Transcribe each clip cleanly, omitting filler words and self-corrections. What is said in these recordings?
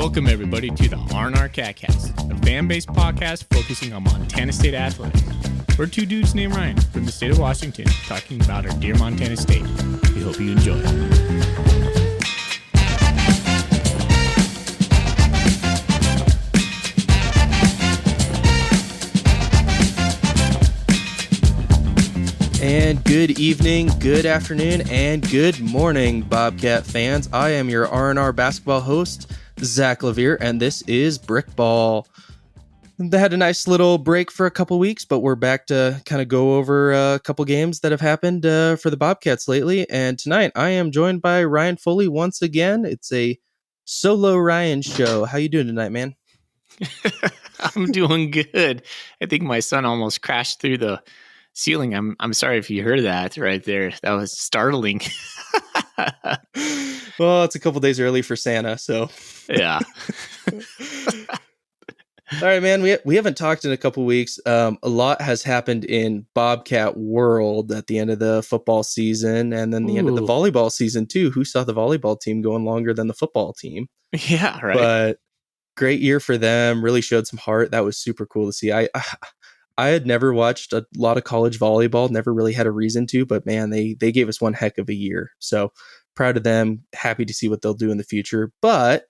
Welcome, everybody, to the R&R Catcast, a fan-based podcast focusing on Montana State athletics. We're two dudes named Ryan from the state of Washington talking about our dear Montana State. We hope you enjoy. And good evening, good afternoon, and good morning, Bobcat fans. I am your R&R basketball host, Zach Levere, and this is Brickball. They had a nice little break for a couple weeks, but we're back to kind of go over a couple games that have happened for the Bobcats lately. And tonight, I am joined by Ryan Foley once again. It's a solo Ryan show. How you doing tonight, man? I'm doing good. I think my son almost crashed through the ceiling. I'm sorry if you heard that right there. That was startling. Well, it's a couple days early for Santa, so yeah. All right, man. We haven't talked in a couple weeks. A lot has happened in Bobcat world at the end of the football season, and then the end of the volleyball season too. Who saw the volleyball team going longer than the football team? Yeah, right. But great year for them. Really showed some heart. That was super cool to see. I had never watched a lot of college volleyball, never really had a reason to, but man, they gave us one heck of a year. So proud of them, happy to see what they'll do in the future. But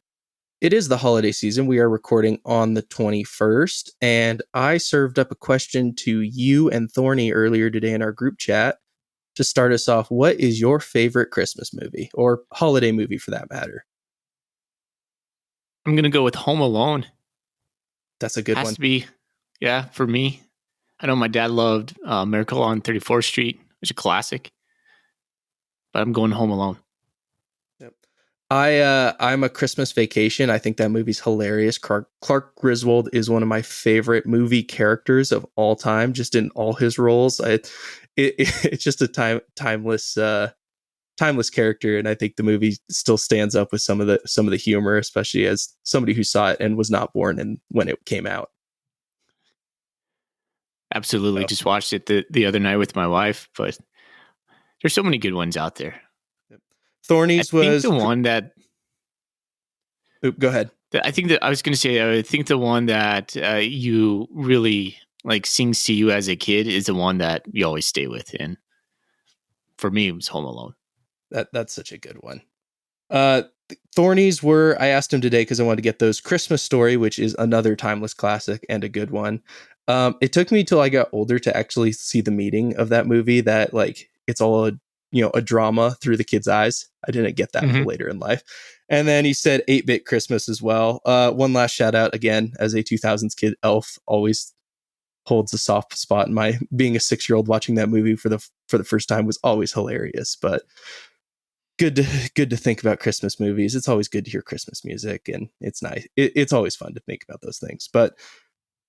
it is the holiday season. We are recording on the 21st, and I served up a question to you and Thorny earlier today in our group chat to start us off. What is your favorite Christmas movie, or holiday movie for that matter? I'm going to go with Home Alone. That's a good one. Has to be, yeah, for me. I know my dad loved Miracle on 34th Street, which is a classic, but I'm going Home Alone. Yep. I'm a Christmas Vacation. I think that movie's hilarious. Clark Griswold is one of my favorite movie characters of all time, just in all his roles. It's just a timeless character, and I think the movie still stands up with some of the humor, especially as somebody who saw it and was not born when it came out. Absolutely. Just watched it the other night with my wife, but there's so many good ones out there. Thorny's was the one that... Go ahead. I think that I was going to say, I think the one that you really like sings to you as a kid is the one that you always stay with. And for me, it was Home Alone. That's such a good one. Thorny's I asked him today because I wanted to get those Christmas Story, which is another timeless classic and a good one. It took me till I got older to actually see the meaning of that movie, that like it's all a drama through the kid's eyes. I didn't get that until later in life. And then he said 8-Bit Christmas as well. One last shout out again, as a 2000s kid, Elf always holds a soft spot in my being a 6-year-old watching that movie for the first time was always hilarious. But good to think about Christmas movies. It's always good to hear Christmas music, and it's nice. It's always fun to think about those things. But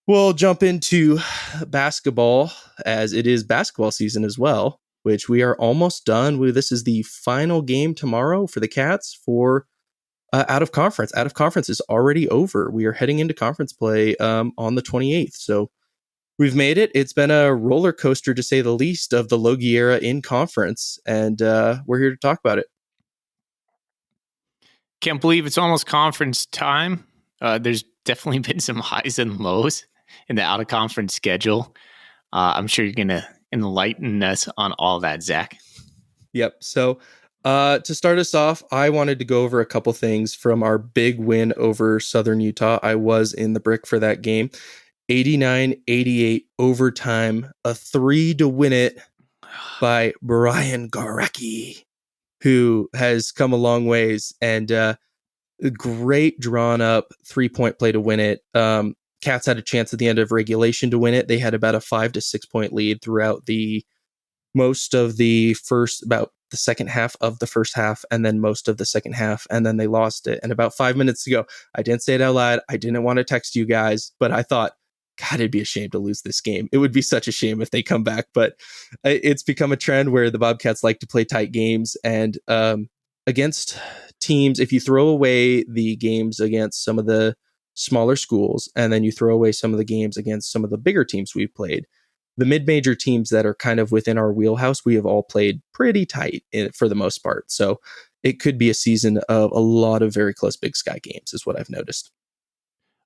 we'll jump into basketball, as it is basketball season as well, which we are almost done with. This is the final game tomorrow for the Cats for out of conference. Out of conference is already over. We are heading into conference play on the 28th. So we've made it. It's been a roller coaster, to say the least, of the Logie era in conference, and we're here to talk about it. Can't believe it's almost conference time. There's definitely been some highs and lows in the out-of-conference schedule. I'm sure you're going to enlighten us on all that, Zach. Yep. So to start us off, I wanted to go over a couple things from our big win over Southern Utah. I was in the brick for that game. 89-88 overtime, a 3 to win it by Brian Garecki, who has come a long ways, and a great drawn up 3-point play to win it. Cats had a chance at the end of regulation to win it. They had about a 5 to 6 point lead throughout most of the second half of the first half, and then most of the second half, and then they lost it. And about 5 minutes ago, I didn't say it out loud. I didn't want to text you guys, but I thought, God, it'd be a shame to lose this game. It would be such a shame if they come back, but it's become a trend where the Bobcats like to play tight games, and against teams, if you throw away the games against some of the smaller schools, and then you throw away some of the games against some of the bigger teams we've played, the mid-major teams that are kind of within our wheelhouse, we have all played pretty tight for the most part. So it could be a season of a lot of very close Big Sky games, is what I've noticed.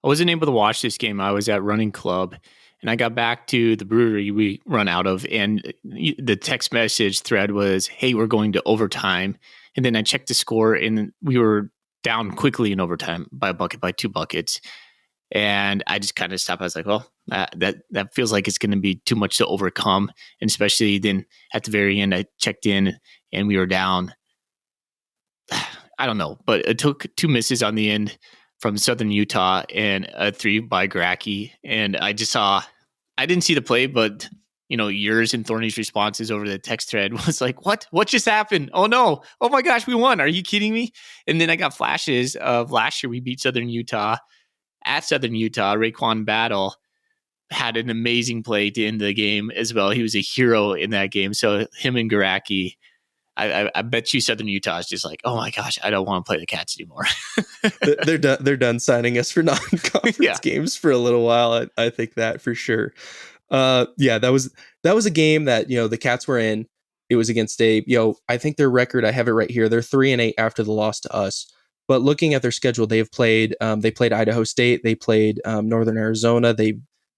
I wasn't able to watch this game. I was at running club, and I got back to the brewery we run out of, and the text message thread was, "Hey, we're going to overtime." And then I checked the score, and we were down quickly in overtime by a bucket, by 2 buckets. And I just kind of stopped. I was like, well, that feels like it's going to be too much to overcome. And especially then at the very end, I checked in and we were down. I don't know, but it took 2 misses on the end from Southern Utah and a 3 by Gracke. And I didn't see the play, but yours and Thorny's responses over the text thread was like, what just happened? Oh no. Oh my gosh, we won. Are you kidding me? And then I got flashes of last year we beat Southern Utah at Southern Utah. Raekwon Battle had an amazing play to end the game as well. He was a hero in that game. So him and Gracke, I bet you Southern Utah is just like, oh my gosh, I don't want to play the Cats anymore. They're done signing us for non-conference games for a little while. I think that for sure. That was a game that the Cats were in. It was against I think their record, I have it right here. They're 3-8 after the loss to us. But looking at their schedule, they played Idaho State, they played Northern Arizona.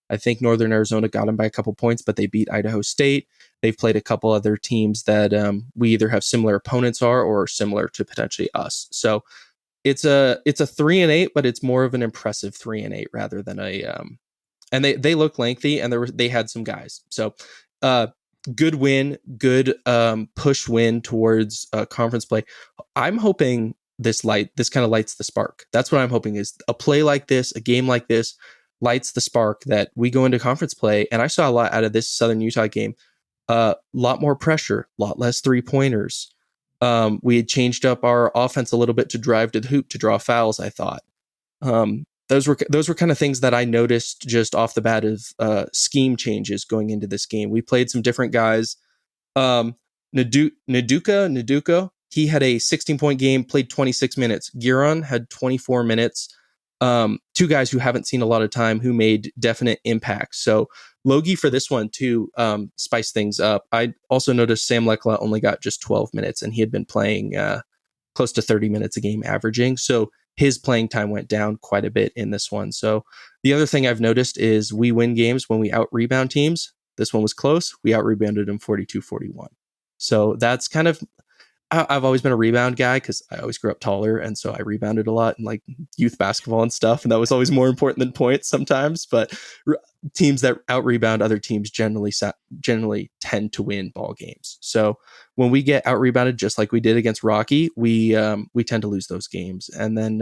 I think Northern Arizona got them by a couple points, but they beat Idaho State. They've played a couple other teams that we either have similar opponents or are similar to potentially us. So it's a 3-8, but it's more of an impressive 3-8 rather than and they look lengthy, and they had some guys. So good win, good push win towards conference play. I'm hoping this kind of lights the spark. That's what I'm hoping, is a play like this, a game like this lights the spark that we go into conference play. And I saw a lot out of this Southern Utah game. Lot more pressure, lot less 3-pointers. We had changed up our offense a little bit to drive to the hoop to draw fouls, I thought. Those were kind of things that I noticed just off the bat of scheme changes going into this game. We played some different guys. Naduka, he had a 16-point game, played 26 minutes. Giron had 24 minutes. 2 guys who haven't seen a lot of time who made definite impacts. So Logie for this one to spice things up. I also noticed Sam Lekla only got just 12 minutes, and he had been playing close to 30 minutes a game averaging. So his playing time went down quite a bit in this one. So the other thing I've noticed is we win games when we out-rebound teams. This one was close. We out-rebounded them 42-41. So that's kind of, I've always been a rebound guy because I always grew up taller, and so I rebounded a lot in like youth basketball and stuff, and that was always more important than points sometimes. But teams that out-rebound other teams generally tend to win ball games. So when we get out-rebounded, just like we did against Rocky, we tend to lose those games. And then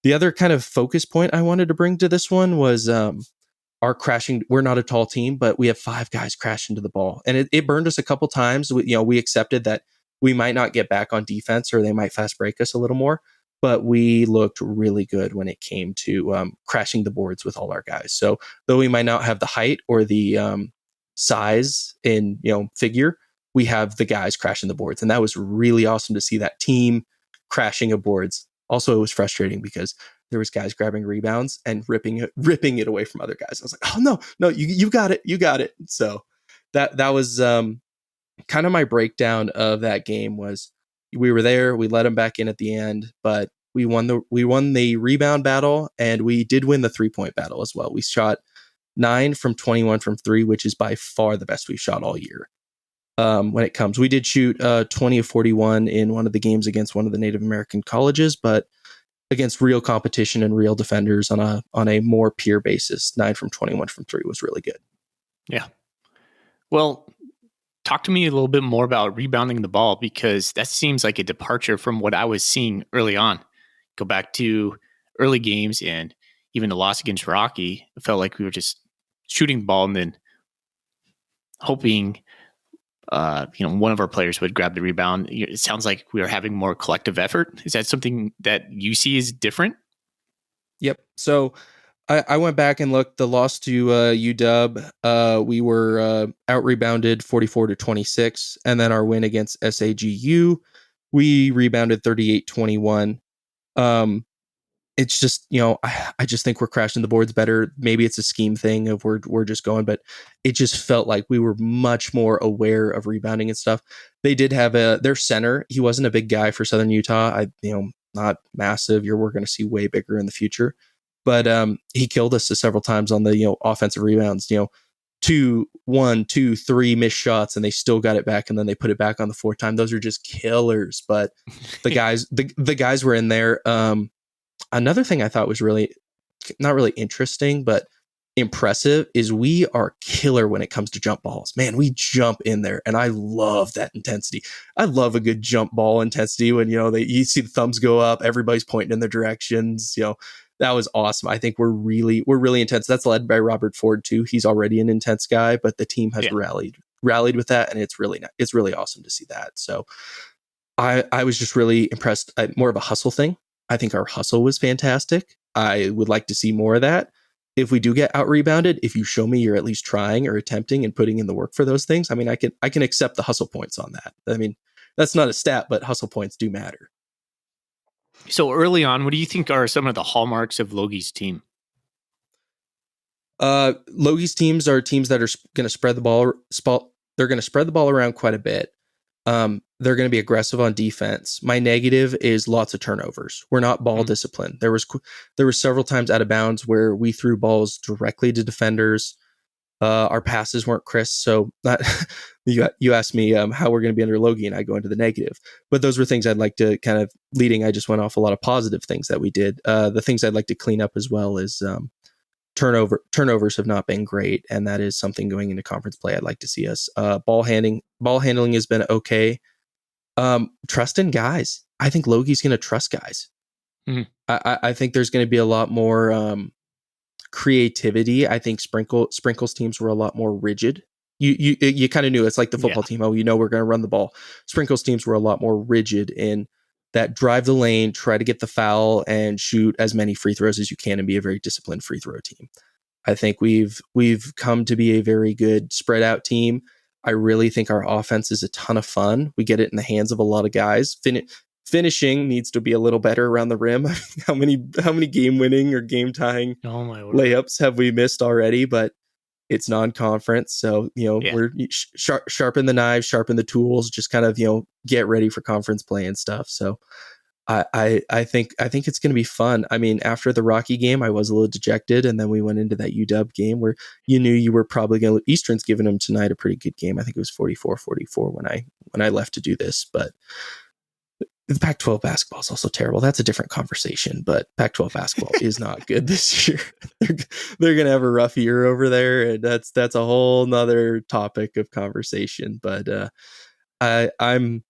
the other kind of focus point I wanted to bring to this one was our crashing. We're not a tall team, but we have 5 guys crash into the ball, and it burned us a couple times. We accepted that we might not get back on defense, or they might fast break us a little more, but we looked really good when it came to crashing the boards with all our guys. So though we might not have the height or the size in figure, we have the guys crashing the boards, and that was really awesome to see that team crashing of boards. Also, it was frustrating because there was guys grabbing rebounds and ripping it away from other guys. I was like, oh no, you got it. So that was kind of my breakdown of that game. Was we were there, we let them back in at the end, but we won the rebound battle, and we did win the 3-point battle as well. We shot 9 from 21 from 3, which is by far the best we've shot all year. When it comes, we did shoot 20 of 41 in one of the games against one of the Native American colleges, but against real competition and real defenders on a more peer basis, 9 from 21 from 3 was really good. Yeah. Well, talk to me a little bit more about rebounding the ball, because that seems like a departure from what I was seeing early on. Go back to early games and even the loss against Rocky. It felt like we were just shooting the ball and then hoping one of our players would grab the rebound. It sounds like we are having more collective effort. Is that something that you see is different? Yep. So I went back and looked. The loss to UW, we were out rebounded 44-26, and then our win against SAGU, we rebounded 38-21. it's just, I just think we're crashing the boards better. Maybe it's a scheme thing of we're just going, but it just felt like we were much more aware of rebounding and stuff. They did have their center. He wasn't a big guy for Southern Utah. Not massive. We're going to see way bigger in the future, but he killed us several times on the offensive rebounds. 2, 1, 2, 3 missed shots, and they still got it back, and then they put it back on the fourth time. Those are just killers. But the guys were in there. Another thing I thought was really not really interesting, but impressive is we are killer when it comes to jump balls. Man, we jump in there, and I love that intensity. I love a good jump ball intensity when you see the thumbs go up, everybody's pointing in their directions. That was awesome. I think we're really intense. That's led by Robert Ford too. He's already an intense guy, but the team has rallied with that, and it's really awesome to see that. So I was just really impressed. More of a hustle thing. I think our hustle was fantastic. I would like to see more of that. If we do get out rebounded, if you show me you're at least trying or attempting and putting in the work for those things, I mean, I can accept the hustle points on that. I mean, that's not a stat, but hustle points do matter. So early on, what do you think are some of the hallmarks of Logie's team? Logie's teams are teams that are going to spread the ball. They're going to spread the ball around quite a bit. They're going to be aggressive on defense. My negative is lots of turnovers. We're not ball disciplined. There was several times out of bounds where we threw balls directly to defenders. Our passes weren't crisp. So you asked me how we're going to be under Logie, and I go into the negative. But those were things I'd like to kind of leading. I just went off a lot of positive things that we did. The things I'd like to clean up as well is turnovers have not been great, and that is something going into conference play I'd like to see us. Ball handling has been okay. Trust in guys. I think Logie's going to trust guys. Mm-hmm. I think there's going to be a lot more creativity. I think Sprinkle's teams were a lot more rigid. You kind of knew it's like the football team. Oh, we're going to run the ball. Sprinkle's teams were a lot more rigid in that drive the lane, try to get the foul, and shoot as many free throws as you can, and be a very disciplined free throw team. I think we've come to be a very good spread out team. I really think our offense is a ton of fun. We get it in the hands of a lot of guys. Finishing needs to be a little better around the rim. How many game winning or game tying layups have we missed already? But it's non-conference, so we're sharpen the knives, sharpen the tools, just kind of get ready for conference play and stuff. So I think it's going to be fun. I mean, after the Rocky game, I was a little dejected, and then we went into that UW game where you knew you were probably going to. Eastern's giving them tonight a pretty good game. I think it was 44-44 when I left to do this, but. The Pac-12 basketball is also terrible. That's a different conversation, but Pac-12 basketball is not good this year. They're going to have a rough year over there, and that's a whole nother topic of conversation. But I'm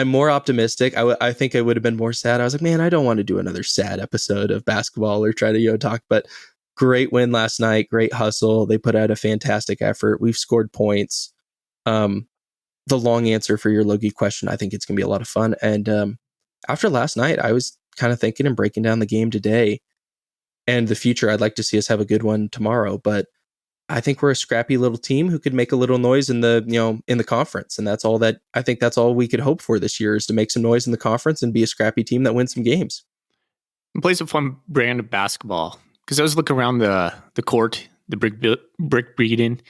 more optimistic. I think I would have been more sad. I was like, man, I don't want to do another sad episode of basketball or try to talk. But great win last night, great hustle. They put out a fantastic effort. We've scored points. The long answer for your Logie question, I think it's going to be a lot of fun. And after last night, I was kind of thinking and breaking down the game today and the future. I'd like to see us have a good one tomorrow, but I think we're a scrappy little team who could make a little noise in the conference. And that's all we could hope for this year, is to make some noise in the conference and be a scrappy team that wins some games. It plays a fun brand of basketball, because I was looking around the court, the brick breeding.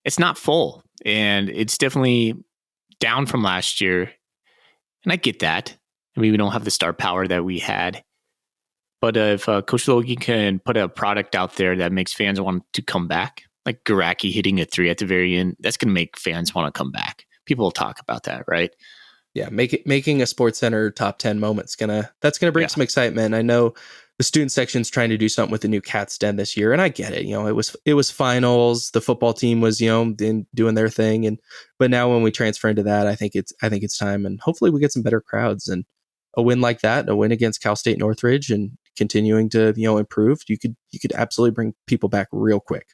It's not full, and it's definitely down from last year. And I get that. I mean, we don't have the star power that we had. But if Coach Logie can put a product out there that makes fans want to come back, like Garacki hitting a 3 at the very end, that's going to make fans want to come back. People will talk about that, right? Yeah, making a SportsCenter top 10 moment that's gonna bring some excitement. I know the student section's trying to do something with the new Cat's Den this year, and I get it. It was finals. The football team was doing their thing, but now when we transfer into that, I think it's time, and hopefully we get some better crowds. And a win like that, a win against Cal State Northridge, and continuing to improve, you could absolutely bring people back real quick.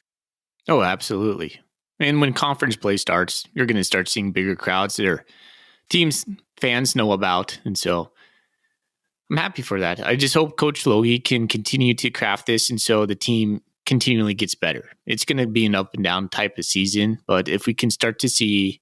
Oh, absolutely. And when conference play starts, you're going to start seeing bigger crowds that are teams fans know about. And so I'm happy for that. I just hope Coach Logie can continue to craft this, and so the team continually gets better. It's going to be an up and down type of season, but if we can start to see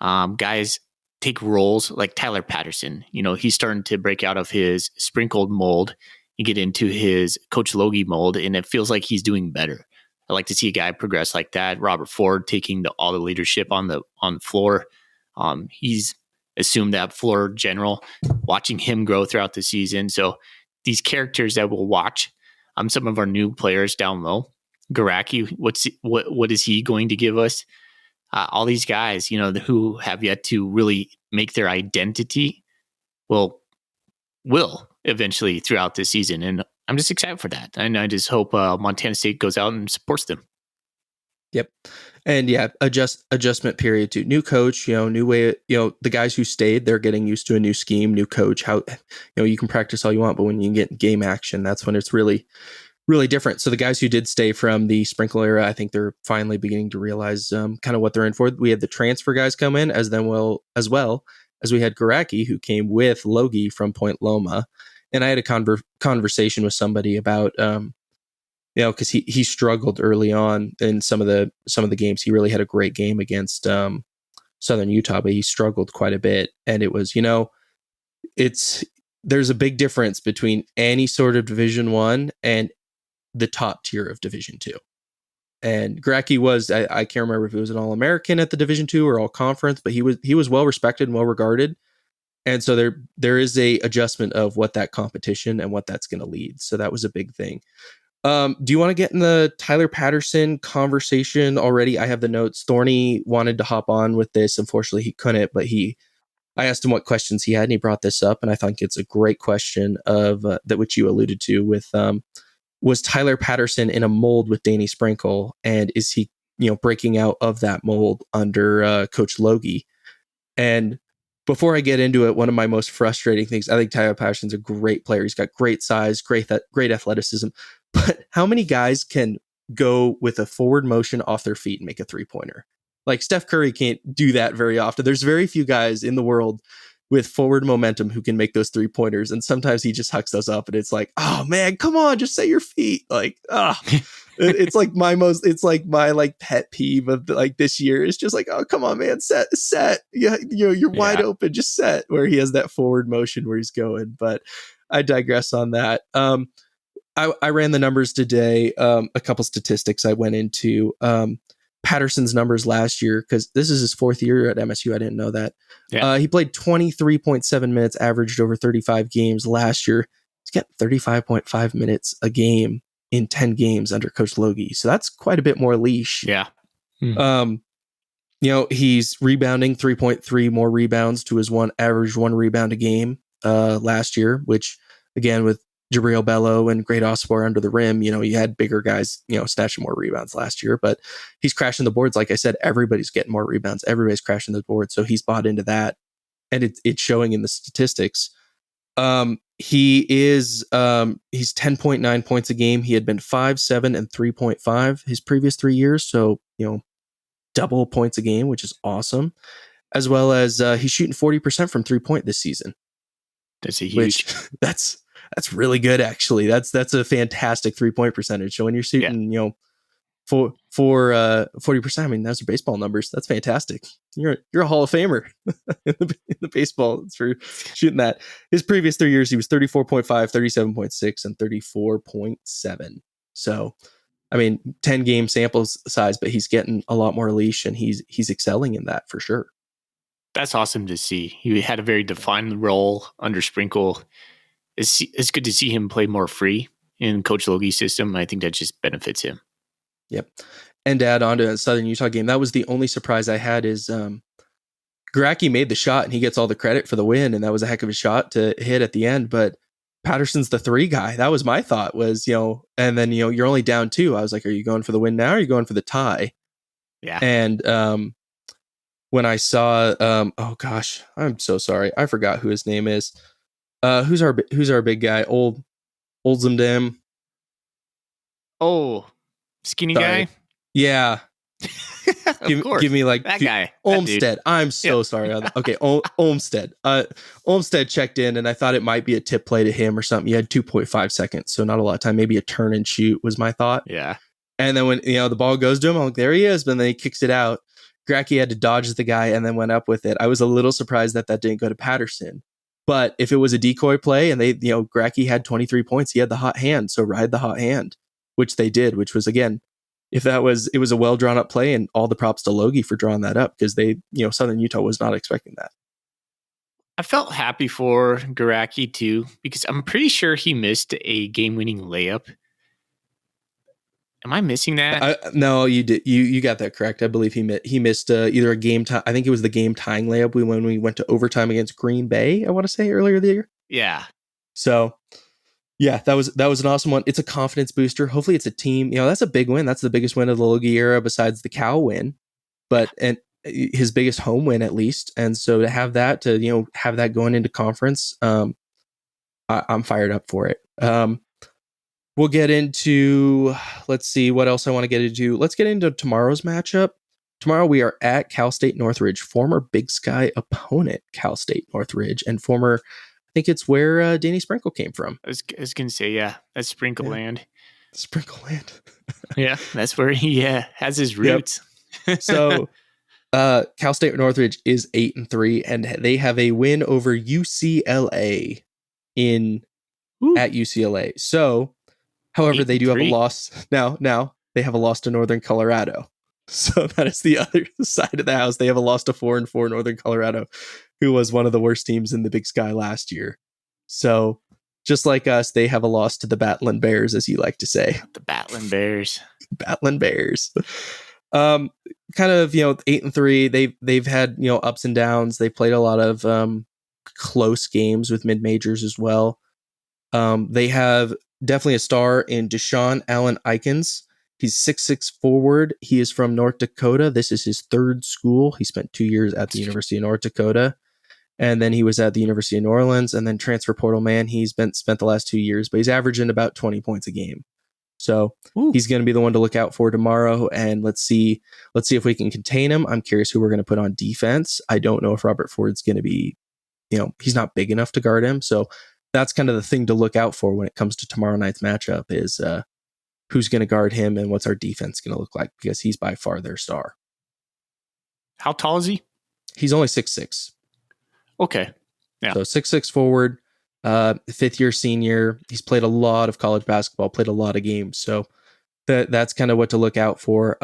guys take roles like Tyler Patterson, he's starting to break out of his sprinkled mold. and get into his Coach Logie mold, and it feels like he's doing better. I like to see a guy progress like that. Robert Ford taking all the leadership on the floor. He's assumed that floor general, watching him grow throughout the season. So these characters that we'll watch, some of our new players down low, Garaki, what is he going to give us? All these guys, who have yet to really make their identity will eventually throughout this season. And I'm just excited for that. And I just hope Montana State goes out and supports them. Yep. And yeah, adjustment period too. New coach, new way, the guys who stayed, they're getting used to a new scheme, new coach. How, you can practice all you want, but when you get game action, that's when it's really, really different. So the guys who did stay from the Sprinkle era, I think they're finally beginning to realize kind of what they're in for. We had the transfer guys come in as well as we had Garaki, who came with Logie from Point Loma. And I had a conversation with somebody about, because he struggled early on in some of the games. He really had a great game against Southern Utah, but he struggled quite a bit. And it was, there's a big difference between any sort of Division I and the top tier of Division II. And Garaki was, I can't remember if he was an All-American at the Division II or All-Conference, but he was well respected and well regarded. And so there is a adjustment of what that competition and what that's going to lead. So that was a big thing. Do you want to get in the Tyler Patterson conversation already? I have the notes. Thorny wanted to hop on with this. Unfortunately, he couldn't, but I asked him what questions he had, and he brought this up. And I think it's a great question of that which you alluded to with, was Tyler Patterson in a mold with Danny Sprinkle? And is he, breaking out of that mold under Coach Logie? And before I get into it, one of my most frustrating things, I think Tyler Patterson's a great player. He's got great size, great athleticism. But how many guys can go with a forward motion off their feet and make a 3-pointer? Like Steph Curry can't do that very often. There's very few guys in the world with forward momentum who can make those 3-pointers. And sometimes he just hucks those up and it's like, oh man, come on, just set your feet. Like, it's like my pet peeve of this year. It's just like, oh, come on, man, set. Yeah, you're wide open, just set, where he has that forward motion where he's going. But I digress on that. I ran the numbers today. A couple statistics I went into. Patterson's numbers last year, because this is his 4th year at MSU. I didn't know that. Yeah. He played 23.7 minutes, averaged over 35 games last year. He's got 35.5 minutes a game in 10 games under Coach Logie. So that's quite a bit more leash. Yeah. He's rebounding 3.3 more rebounds to his average one rebound a game last year, which again, with Jabril Bello and Great Ospor under the rim, you had bigger guys, snatching more rebounds last year, but he's crashing the boards. Like I said, everybody's getting more rebounds. Everybody's crashing the board. So he's bought into that, and it's showing in the statistics. He's 10.9 points a game. He had been 5, 7, and 3.5 his previous 3 years. So, double points a game, which is awesome. As well as he's shooting 40% from 3-point this season. That's a huge. That's really good, actually. That's a fantastic 3-point percentage. So when you're shooting, for 40%, I mean, those are baseball numbers. That's fantastic. You're a Hall of Famer in the baseball for shooting that. His previous 3 years, he was 34.5, 37.6, and 34.7. So, I mean, 10 game sample size, but he's getting a lot more leash, and he's excelling in that for sure. That's awesome to see. He had a very defined role under Sprinkle. It's good to see him play more free in Coach Logie's system. I think that just benefits him. Yep. And to add on to a Southern Utah game, that was the only surprise I had is Garaki made the shot and he gets all the credit for the win. And that was a heck of a shot to hit at the end. But Patterson's the 3 guy. That was my thought was, and then, you're only down 2. I was like, are you going for the win now? Or are you going for the tie? Yeah. And when I saw, oh gosh, I'm so sorry. I forgot who his name is. Who's our big guy? Oldsomdam. Oh, skinny guy. Yeah. Of course. Give me like that guy. Olmstead. I'm so sorry. Okay, Olmstead. Olmstead checked in, and I thought it might be a tip play to him or something. He had 2.5 seconds, so not a lot of time. Maybe a turn and shoot was my thought. Yeah. And then when the ball goes to him, I'm like, there he is. But then he kicks it out. Gracke had to dodge the guy and then went up with it. I was a little surprised that didn't go to Patterson. But if it was a decoy play and Gracke had 23 points, he had the hot hand. So ride the hot hand, which they did, which was, again, it was a well drawn up play, and all the props to Logie for drawing that up, because Southern Utah was not expecting that. I felt happy for Garacki too, because I'm pretty sure he missed a game-winning layup. Am I missing that? No, you did. You got that correct. I believe he missed either a game time. I think it was the game tying layup when we went to overtime against Green Bay, I want to say, earlier the year. Yeah. So, yeah, that was an awesome one. It's a confidence booster. Hopefully, it's a team. That's a big win. That's the biggest win of the Logie era besides the Cal win, and his biggest home win at least. And so to have that going into conference, I'm fired up for it. We'll get into, let's see what else I want to get into. Let's get into tomorrow's matchup. Tomorrow we are at Cal State Northridge, former Big Sky opponent Cal State Northridge, and former, I think it's where Danny Sprinkle came from. I was going to say, yeah, that's Sprinkle Land. Sprinkle Land. Yeah, that's where he has his roots. Yep. So Cal State Northridge is 8-3, and they have a win over UCLA at UCLA. So, however, they do have a loss now. Now they have a loss to Northern Colorado. So that is the other side of the house. They have a loss to 4-4 Northern Colorado, who was one of the worst teams in the Big Sky last year. So just like us, they have a loss to the Battling Bears, as you like to say. The Battling Bears. Battling Bears. Kind of, 8-3. They've had, ups and downs. They played a lot of close games with mid-majors as well. They have definitely a star in Deshaun Allen Eikens. He's 6'6" forward. He is from North Dakota. This is his third school. He spent 2 years at the University of North Dakota. And then he was at the University of New Orleans, and then transfer portal man. He's spent the last 2 years, but he's averaging about 20 points a game. So he's going to be the one to look out for tomorrow. And let's see if we can contain him. I'm curious who we're going to put on defense. I don't know if Robert Ford's going to be, he's not big enough to guard him. So that's kind of the thing to look out for when it comes to tomorrow night's matchup is who's going to guard him and what's our defense going to look like, because he's by far their star. How tall is he? He's only 6'6". Okay. Yeah. So 6'6" forward, 5th year senior. He's played a lot of college basketball, played a lot of games. So that's kind of what to look out for.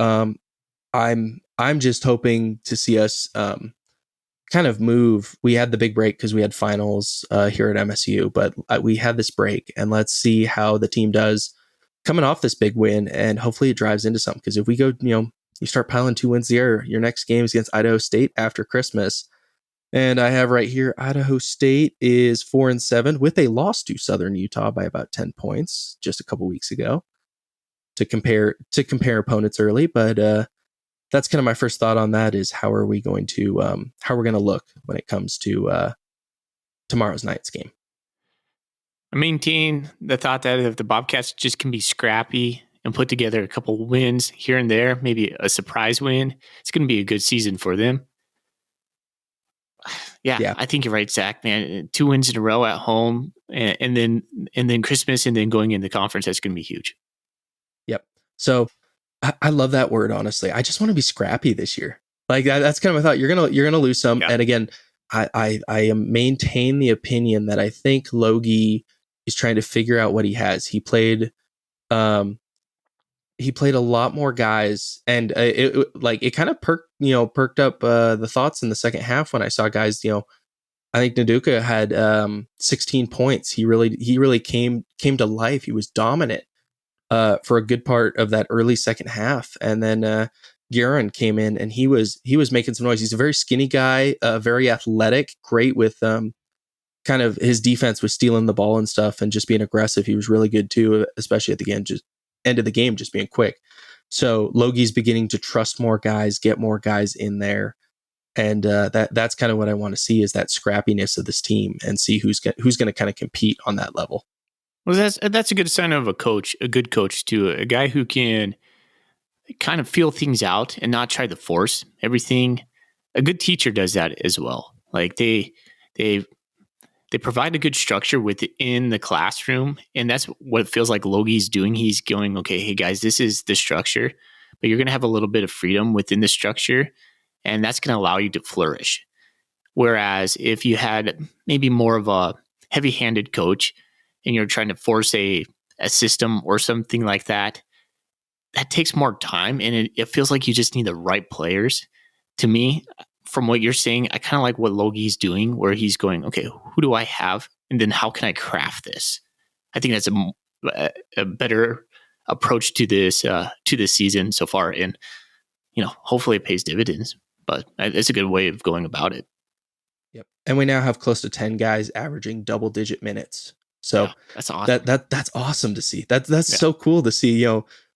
I'm just hoping to see us kind of move. We had the big break because we had finals here at MSU, but we had this break, and let's see how the team does coming off this big win, and hopefully it drives into something. Because if we go, you start piling 2 wins there, your next game is against Idaho State after Christmas. And I have right here, Idaho State is 4-7 with a loss to Southern Utah by about 10 points just a couple weeks ago to compare opponents early. But that's kind of my first thought on that is how we're going to look when it comes to tomorrow's night's game. I maintain the thought that if the Bobcats just can be scrappy and put together a couple wins here and there, maybe a surprise win, it's going to be a good season for them. Yeah, I think you're right, Zach, man. 2 wins in a row at home and then Christmas and then going into conference, that's going to be huge. Yep. So I love that word, honestly. I just want to be scrappy this year. Like that's kind of my thought. You're gonna lose some. Yeah. And again, I maintain the opinion that I think Logie is trying to figure out what he has. He played a lot more guys, and it kind of perked up the thoughts in the second half when I saw guys. I think Naduka had 16 points. He really came to life. He was dominant for a good part of that early second half, and then Guerin came in and he was making some noise. He's a very skinny guy, very athletic, great with kind of his defense was stealing the ball and stuff and just being aggressive. He was really good too, especially at the end of the game, just being quick. So Logie's beginning to trust more guys, get more guys in there. And that's kind of what I want to see is that scrappiness of this team and see who's going to kind of compete on that level. Well, that's a good sign of a good coach too, a guy who can kind of feel things out and not try to force everything. A good teacher does that as well. Like they provide a good structure within the classroom, and that's what it feels like Logie's doing. He's going, okay, hey guys, this is the structure, but you're going to have a little bit of freedom within the structure, and that's going to allow you to flourish. Whereas if you had maybe more of a heavy-handed coach and you're trying to force a system or something like that, that takes more time, and it feels like you just need the right players. To me, from what you're saying, I kind of like what Logie's doing, where he's going, okay, who do I have? And then how can I craft this? I think that's a better approach to this season so far. And, hopefully it pays dividends, but it's a good way of going about it. Yep. And we now have close to 10 guys averaging double-digit minutes. So that's awesome. That's awesome to see. That's so cool to see,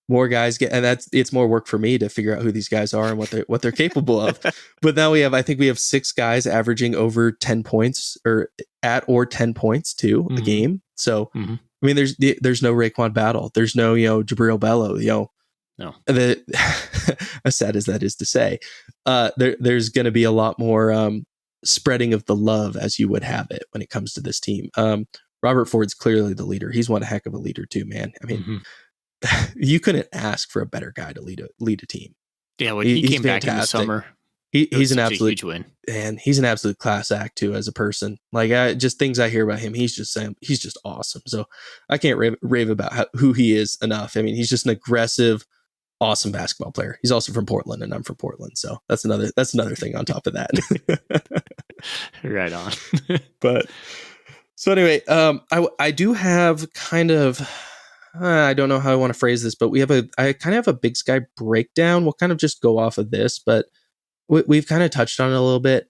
more guys get, and it's more work for me to figure out who these guys are and what they're capable of. But now I think we have 6 guys averaging over 10 points or 10 points too a game. So I mean, there's no Raekwon Battle, there's no Jabril Bello, no. As sad as that is to say, there's going to be a lot more spreading of the love as you would have it when it comes to this team. Robert Ford's clearly the leader. He's one heck of a leader too, man. I mean. You couldn't ask for a better guy to lead a team. Yeah, when he came back in the summer, he's an absolute huge win, and he's an absolute class act too as a person. Like just things I hear about him, he's just awesome. So I can't rave about who he is enough. I mean, he's just an aggressive, awesome basketball player. He's also from Portland, and I'm from Portland, so that's another thing on top of that. Right on. But so anyway, I do have kind of. I don't know how I want to phrase this, but I kind of have a Big Sky breakdown. We'll kind of just go off of this, but we've kind of touched on it a little bit.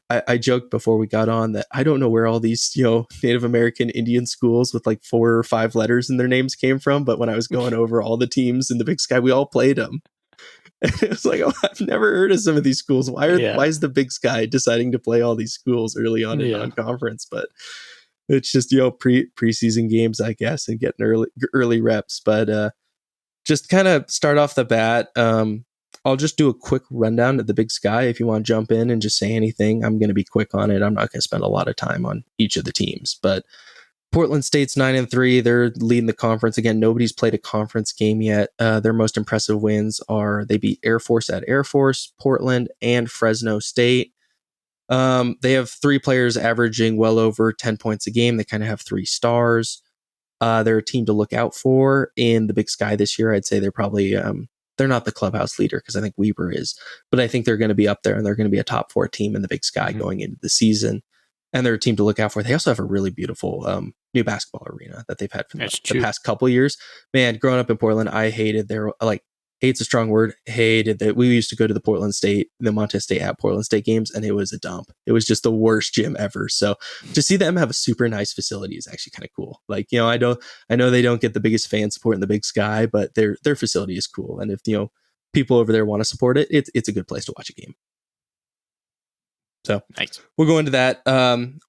I joked before we got on that I don't know where all these, Native American Indian schools with like 4 or 5 letters in their names came from. But when I was going over all the teams in the Big Sky, we all played them. And it was like, I've never heard of some of these schools. Why is the Big Sky deciding to play all these schools early on in non-conference? But it's just, preseason games, I guess, and getting early reps. But just kind of start off the bat. I'll just do a quick rundown of the Big Sky. If you want to jump in and just say anything, I'm going to be quick on it. I'm not going to spend a lot of time on each of the teams. But Portland State's 9-3. They're leading the conference. Again, nobody's played a conference game yet. Their most impressive wins are they beat Air Force at Air Force, Portland, and Fresno State. They have 3 players averaging well over 10 points a game. They kind of have 3 stars. They're a team to look out for in the Big Sky this year. I'd say they're probably, they're not the clubhouse leader because I think Weber is, but I think they're going to be up there and they're going to be a top 4 team in the Big Sky going into the season. And they're a team to look out for. They also have a really beautiful new basketball arena that they've had for the past couple of years. Man, growing up in Portland, I hated hate's a strong word. Hated that we used to go to the Montana State at Portland State games, and it was a dump. It was just the worst gym ever. So to see them have a super nice facility is actually kind of cool. Like, I know they don't get the biggest fan support in the Big Sky, but their facility is cool. And if, people over there want to support it, it's a good place to watch a game. So nice. We'll go into that.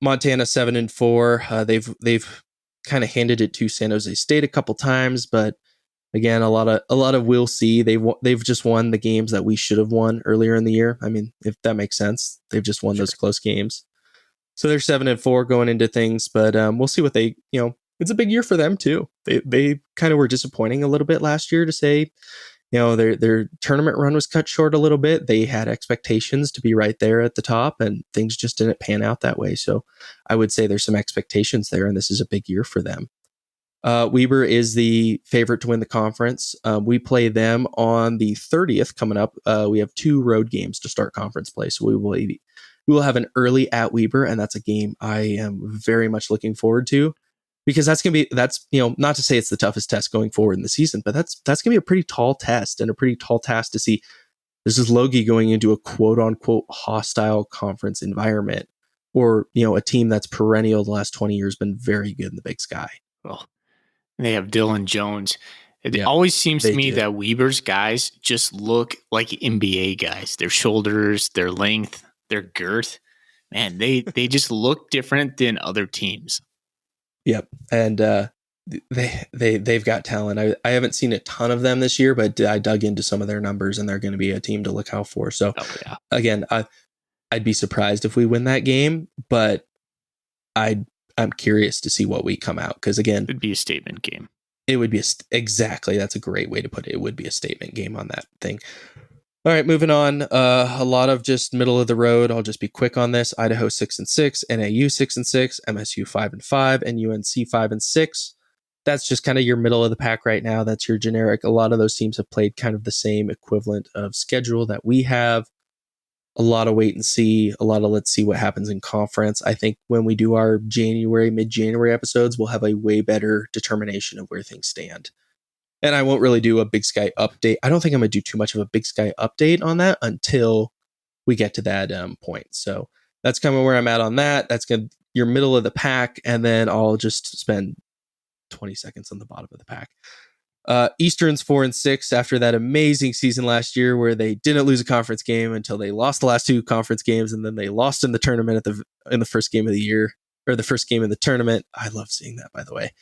Montana 7-4. They've kind of handed it to San Jose State a couple times, but again, a lot of we'll see. They've just won the games that we should have won earlier in the year. I mean, if that makes sense, they've just won those close games. So they're 7-4 going into things, but we'll see what they. It's a big year for them too. They kind of were disappointing a little bit last year to say. Their tournament run was cut short a little bit. They had expectations to be right there at the top, and things just didn't pan out that way. So I would say there's some expectations there, and this is a big year for them. Weber is the favorite to win the conference. We play them on the 30th coming up. We have 2 road games to start conference play. So we will have an early at Weber, and that's a game I am very much looking forward to. Because that's not to say it's the toughest test going forward in the season, but that's going to be a pretty tall test and a pretty tall task to see. This is Logie going into a quote unquote hostile conference environment, or, a team that's perennial the last 20 years been very good in the Big Sky. Well, they have Dylan Jones. It always seems to me that Weber's guys just look like NBA guys. Their shoulders, their length, their girth. Man, they just look different than other teams. Yep. And they've got talent. I haven't seen a ton of them this year, but I dug into some of their numbers, and they're going to be a team to look out for. So again, I'd be surprised if we win that game, but I'm curious to see what we come out. Because again, it'd be a statement game. It would be exactly. That's a great way to put it. It would be a statement game on that thing. All right, moving on. A lot of just middle of the road. I'll just be quick on this. Idaho 6-6, NAU 6-6, MSU 5-5, and UNC 5-6. That's just kind of your middle of the pack right now. That's your generic. A lot of those teams have played kind of the same equivalent of schedule that we have. A lot of wait and see. A lot of let's see what happens in conference. I think when we do our mid-January episodes, we'll have a way better determination of where things stand. And I won't really do a Big Sky update. I don't think I'm going to do too much of a Big Sky update on that until we get to that point. So that's kind of where I'm at on that. That's going to your middle of the pack. And then I'll just spend 20 seconds on the bottom of the pack. Eastern's 4-6 after that amazing season last year where they didn't lose a conference game until they lost the last two conference games. And then they lost in the tournament in the first game of the year, or the first game of the tournament. I love seeing that, by the way.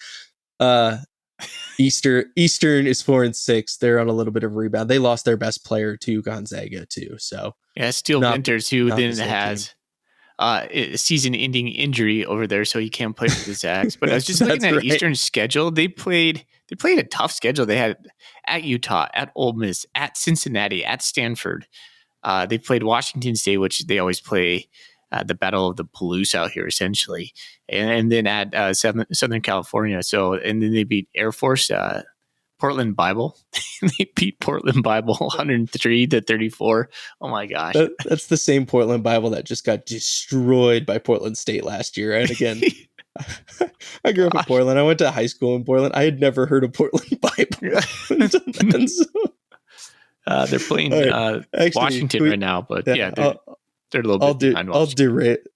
Eastern is 4-6. They're on a little bit of a rebound. They lost their best player to Gonzaga too. So yeah, Steele Winters, who then has a season-ending injury over there, so he can't play for the Zags. But I was just looking at right. Eastern's schedule. They played a tough schedule. They had at Utah, at Ole Miss, at Cincinnati, at Stanford. They played Washington State, which they always play. The Battle of the Palouse out here, essentially, and then at Southern California. So, and then they beat Air Force, Portland Bible. They beat Portland Bible 103-34. Oh my gosh, that's the same Portland Bible that just got destroyed by Portland State last year. And again, I grew up in Portland. I went to high school in Portland. I had never heard of Portland Bible. They're playing actually, Washington right now, but yeah. They're a little bit behind.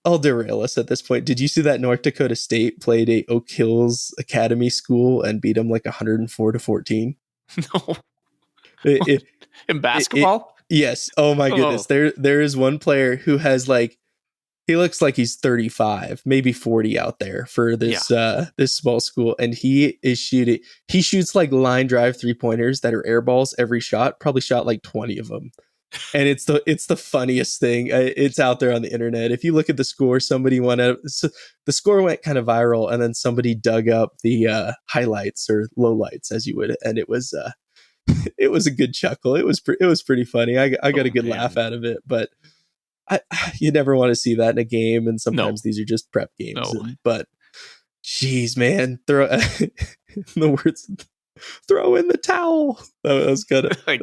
I'll derail us at this point. Did you see that North Dakota State played a Oak Hills Academy school and beat them like 104-14? No. In basketball? Yes. Oh my goodness. There is one player who has he looks like he's 35, maybe 40 out there for this this small school, and he shoots like line drive 3-pointers that are air balls every shot. Probably shot like 20 of them. And it's the funniest thing. It's out there on the internet. If you look at the score, the score went kind of viral, and then somebody dug up the highlights or lowlights, as you would, and it was a good chuckle. It was pretty funny. I got a good laugh out of it, but you never want to see that in a game, and sometimes these are just prep games. But geez, man, throw in the towel. That was kind of like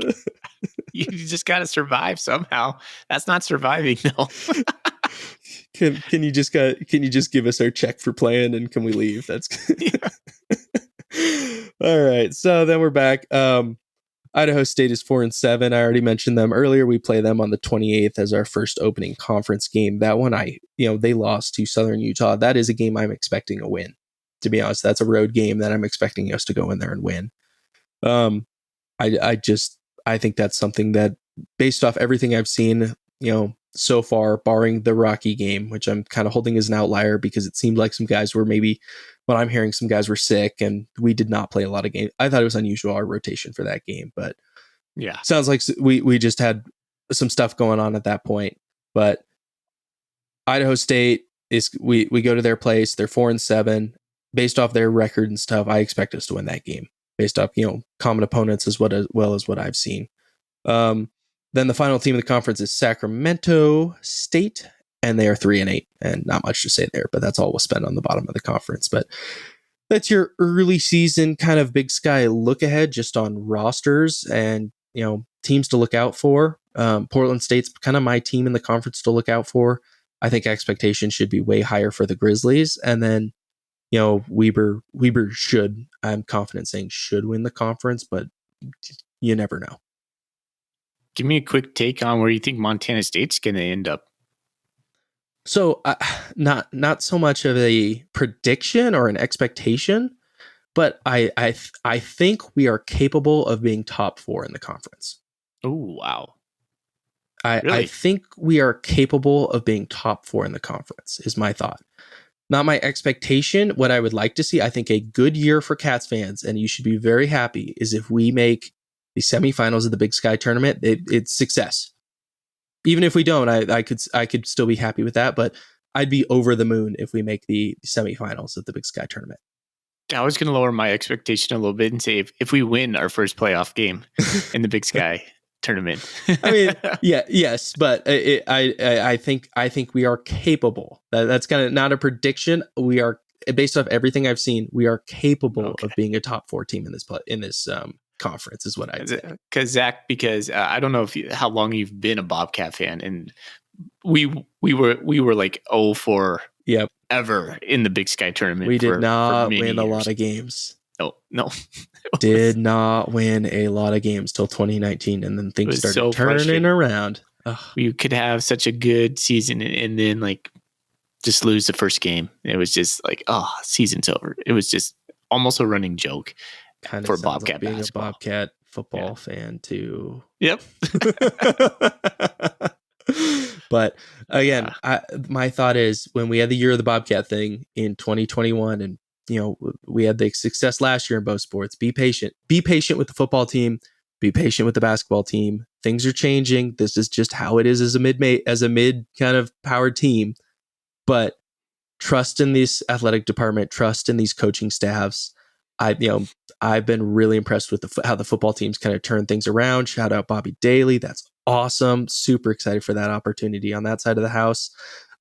you just got to survive somehow. That's not surviving, though. Can you just give us our check for playing, and can we leave? That's all right. So then we're back. Idaho State is 4-7. I already mentioned them earlier. We play them on the 28th as our first opening conference game. That one, they lost to Southern Utah. That is a game I'm expecting a win. To be honest, that's a road game that I'm expecting us to go in there and win. I think that's something that, based off everything I've seen, so far, barring the Rocky game, which I'm kind of holding as an outlier because it seemed like some guys were what I'm hearing, some guys were sick and we did not play a lot of games. I thought it was unusual, our rotation for that game, but yeah, sounds like we just had some stuff going on at that point. But Idaho State we go to their place. They're 4-7. Based off their record and stuff, I expect us to win that game based off, common opponents as well as what I've seen. Then the final team of the conference is Sacramento State, and they are 3-8, and not much to say there, but that's all we'll spend on the bottom of the conference. But that's your early season kind of Big Sky look ahead just on rosters and, teams to look out for. Portland State's kind of my team in the conference to look out for. I think expectations should be way higher for the Grizzlies. And then, Weber should, I'm confident saying should win the conference, but you never know. Give me a quick take on where you think Montana State's going to end up. So not so much of a prediction or an expectation, but I think we are capable of being top 4 in the conference. Oh, wow. Really? I think we are capable of being top 4 in the conference is my thought. Not my expectation. What I would like to see, I think a good year for Cats fans, and you should be very happy, is if we make the semifinals of the Big Sky tournament. It's success. Even if we don't, I could still be happy with that, but I'd be over the moon if we make the semifinals of the Big Sky tournament. I was going to lower my expectation a little bit and say if we win our first playoff game in the Big Sky, tournament. I mean, yes, but I think we are capable. That's kind of not a prediction. We are, based off everything I've seen, we are capable of being a top 4 team in this conference, is what I'd say. Because Zach, I don't know how long you've been a Bobcat fan, and we were like 0-4 ever in the Big Sky tournament. We did not win years. A lot of games. No. Did not win a lot of games till 2019, and then things started turning around. Ugh. We could have such a good season and then like just lose the first game. It was just like, season's over. It was just almost a running joke kind for of Bobcat like being basketball. A Bobcat football fan too. Yep. But again, my thought is, when we had the year of the Bobcat thing in 2021, and we had the success last year in both sports. Be patient. Be patient with the football team. Be patient with the basketball team. Things are changing. This is just how it is as a mid kind of powered team. But trust in this athletic department. Trust in these coaching staffs. I've been really impressed with how the football teams kind of turn things around. Shout out Bobby Daly. That's awesome. Super excited for that opportunity on that side of the house.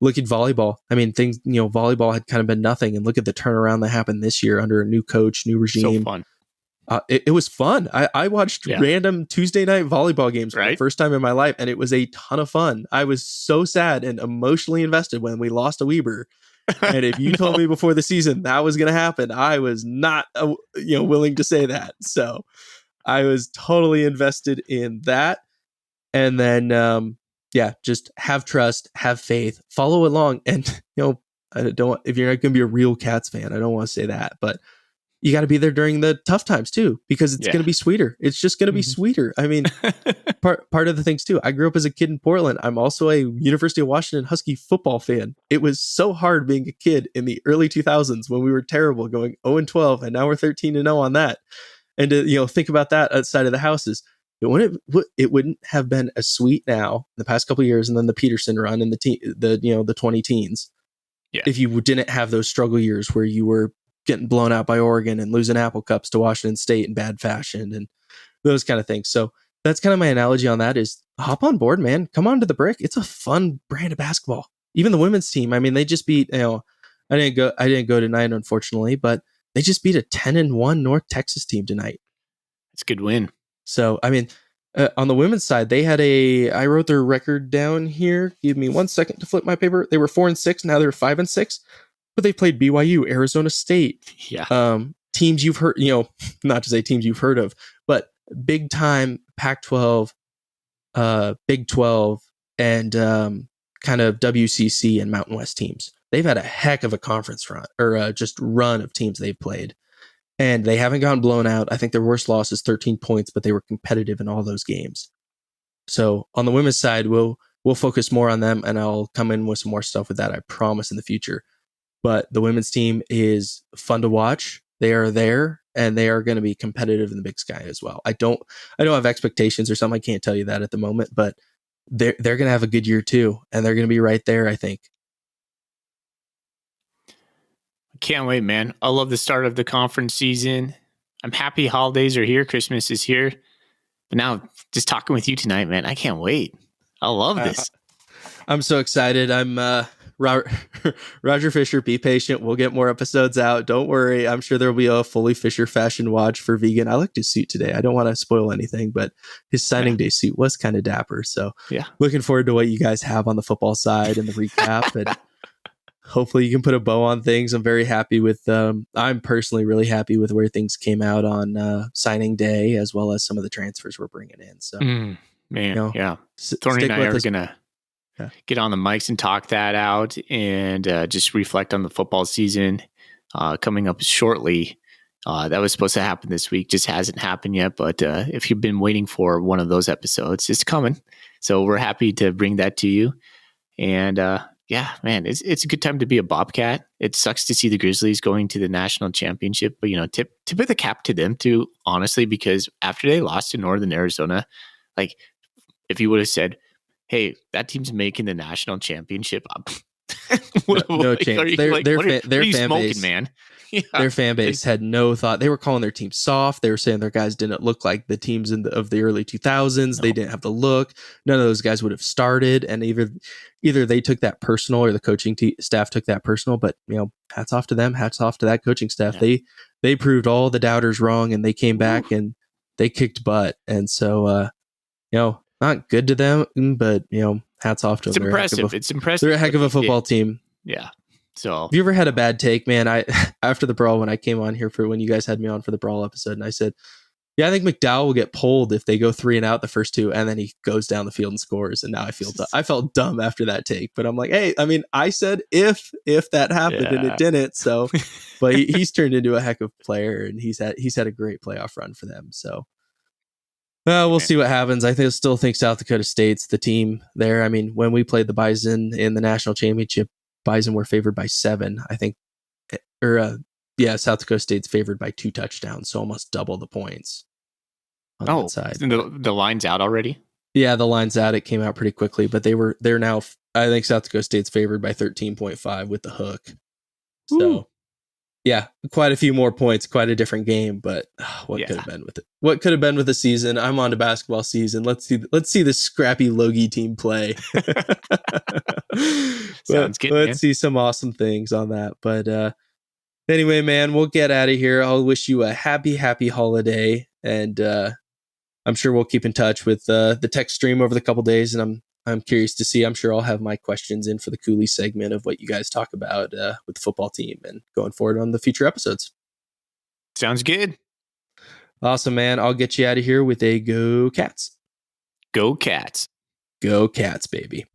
Look at volleyball. I mean, volleyball had kind of been nothing, and look at the turnaround that happened this year under a new coach, new regime. So fun. It was fun. I watched random Tuesday night volleyball games for the first time in my life, and it was a ton of fun. I was so sad and emotionally invested when we lost to Weber. And if you told me before the season that was going to happen, I was not willing to say that. So I was totally invested in that. And then just have trust, have faith, follow along. And, I don't, if you're not going to be a real Cats fan, I don't want to say that, but you got to be there during the tough times too, because it's going to be sweeter. It's just going to be sweeter. I mean, part of the things too, I grew up as a kid in Portland. I'm also a University of Washington Husky football fan. It was so hard being a kid in the early 2000s when we were terrible, going 0-12, and now we're 13-0 on that. And to, think about that outside of the houses. It wouldn't have been as sweet now the past couple of years, and then the Peterson run in the 20 teens. Yeah. If you didn't have those struggle years where you were getting blown out by Oregon and losing Apple Cups to Washington State in bad fashion and those kind of things. So that's kind of my analogy on that, is hop on board, man. Come on to the Brick. It's a fun brand of basketball. Even the women's team. I mean, they just beat, I didn't go tonight, unfortunately, but they just beat a 10-1 North Texas team tonight. It's a good win. So, I mean, on the women's side, they had I wrote their record down here. Give me 1 second to flip my paper. They were 4-6. Now they're 5-6, but they played BYU, Arizona State. Yeah. Teams you've heard, not to say teams you've heard of, but big time Pac-12, Big 12, and kind of WCC and Mountain West teams. They've had a heck of a conference run, or just run of teams they've played. And they haven't gotten blown out. I think their worst loss is 13 points, but they were competitive in all those games. So on the women's side, we'll focus more on them, and I'll come in with some more stuff with that, I promise, in the future. But the women's team is fun to watch. They are there, and they are going to be competitive in the Big Sky as well. I don't have expectations or something. I can't tell you that at the moment, but they're going to have a good year too, and they're going to be right there, I think. Can't wait, man. I love the start of the conference season. I'm happy holidays are here. Christmas is here. But now, just talking with you tonight, man, I can't wait. I love this. I'm so excited. I'm Roger Fisher. Be patient. We'll get more episodes out. Don't worry. I'm sure there'll be a Foley Fisher fashion watch for vegan. I liked his suit today. I don't want to spoil anything, but his signing day suit was kind of dapper. So looking forward to what you guys have on the football side and the recap. And hopefully you can put a bow on things. I'm very happy with, I'm personally really happy with where things came out on signing day, as well as some of the transfers we're bringing in. So, Thorny and I are going to get on the mics and talk that out, and just reflect on the football season coming up shortly. That was supposed to happen this week, just hasn't happened yet. But if you've been waiting for one of those episodes, it's coming. So we're happy to bring that to you. And yeah, man, it's a good time to be a Bobcat. It sucks to see the Grizzlies going to the national championship, but tip of the cap to them too, honestly, because after they lost to Northern Arizona, like if you would have said, "Hey, that team's making the national championship," No chance. What Their are you fan smoking, base, man? Yeah. their fan base had no thought. They were calling their team soft. They were saying their guys didn't look like the teams of the early 2000s. They No. didn't have the look. None of those guys would have started. And either they took that personal or the coaching staff took that personal. But hats off to them. Hats off to that coaching staff. Yeah. They proved all the doubters wrong, and they came back and they kicked butt. And so not good to them, but hats off to them. It's impressive. They're a heck of a football team. Yeah. So have you ever had a bad take, man? After the brawl, when I came on here for when you guys had me on for the brawl episode, and I said, yeah, I think McDowell will get pulled if they go 3-and-out the first two, and then he goes down the field and scores. And now I felt dumb after that take, but I'm like, hey, I mean, I said if that happened and it didn't. So, but he's turned into a heck of a player, and he's had a great playoff run for them. So. We'll see what happens. I still think South Dakota State's the team there. I mean, when we played the Bison in the national championship, Bison were favored by 7, I think. South Dakota State's favored by 2 touchdowns, so almost double the points on that side. The line's out already? Yeah, the line's out. It came out pretty quickly, but they're now, I think South Dakota State's favored by 13.5 with the hook. So, yeah, quite a few more points, quite a different game, but what could have been with it? What could have been with the season? I'm on to basketball season. Let's see this scrappy Logie team play. Sounds good. Let's see some awesome things on that. But anyway, man, we'll get out of here. I'll wish you a happy holiday, and I'm sure we'll keep in touch with the text stream over the couple days, and I'm curious to see. I'm sure I'll have my questions in for the Cooley segment of what you guys talk about with the football team and going forward on the future episodes. Sounds good. Awesome, man. I'll get you out of here with a Go Cats. Go Cats. Go Cats, baby.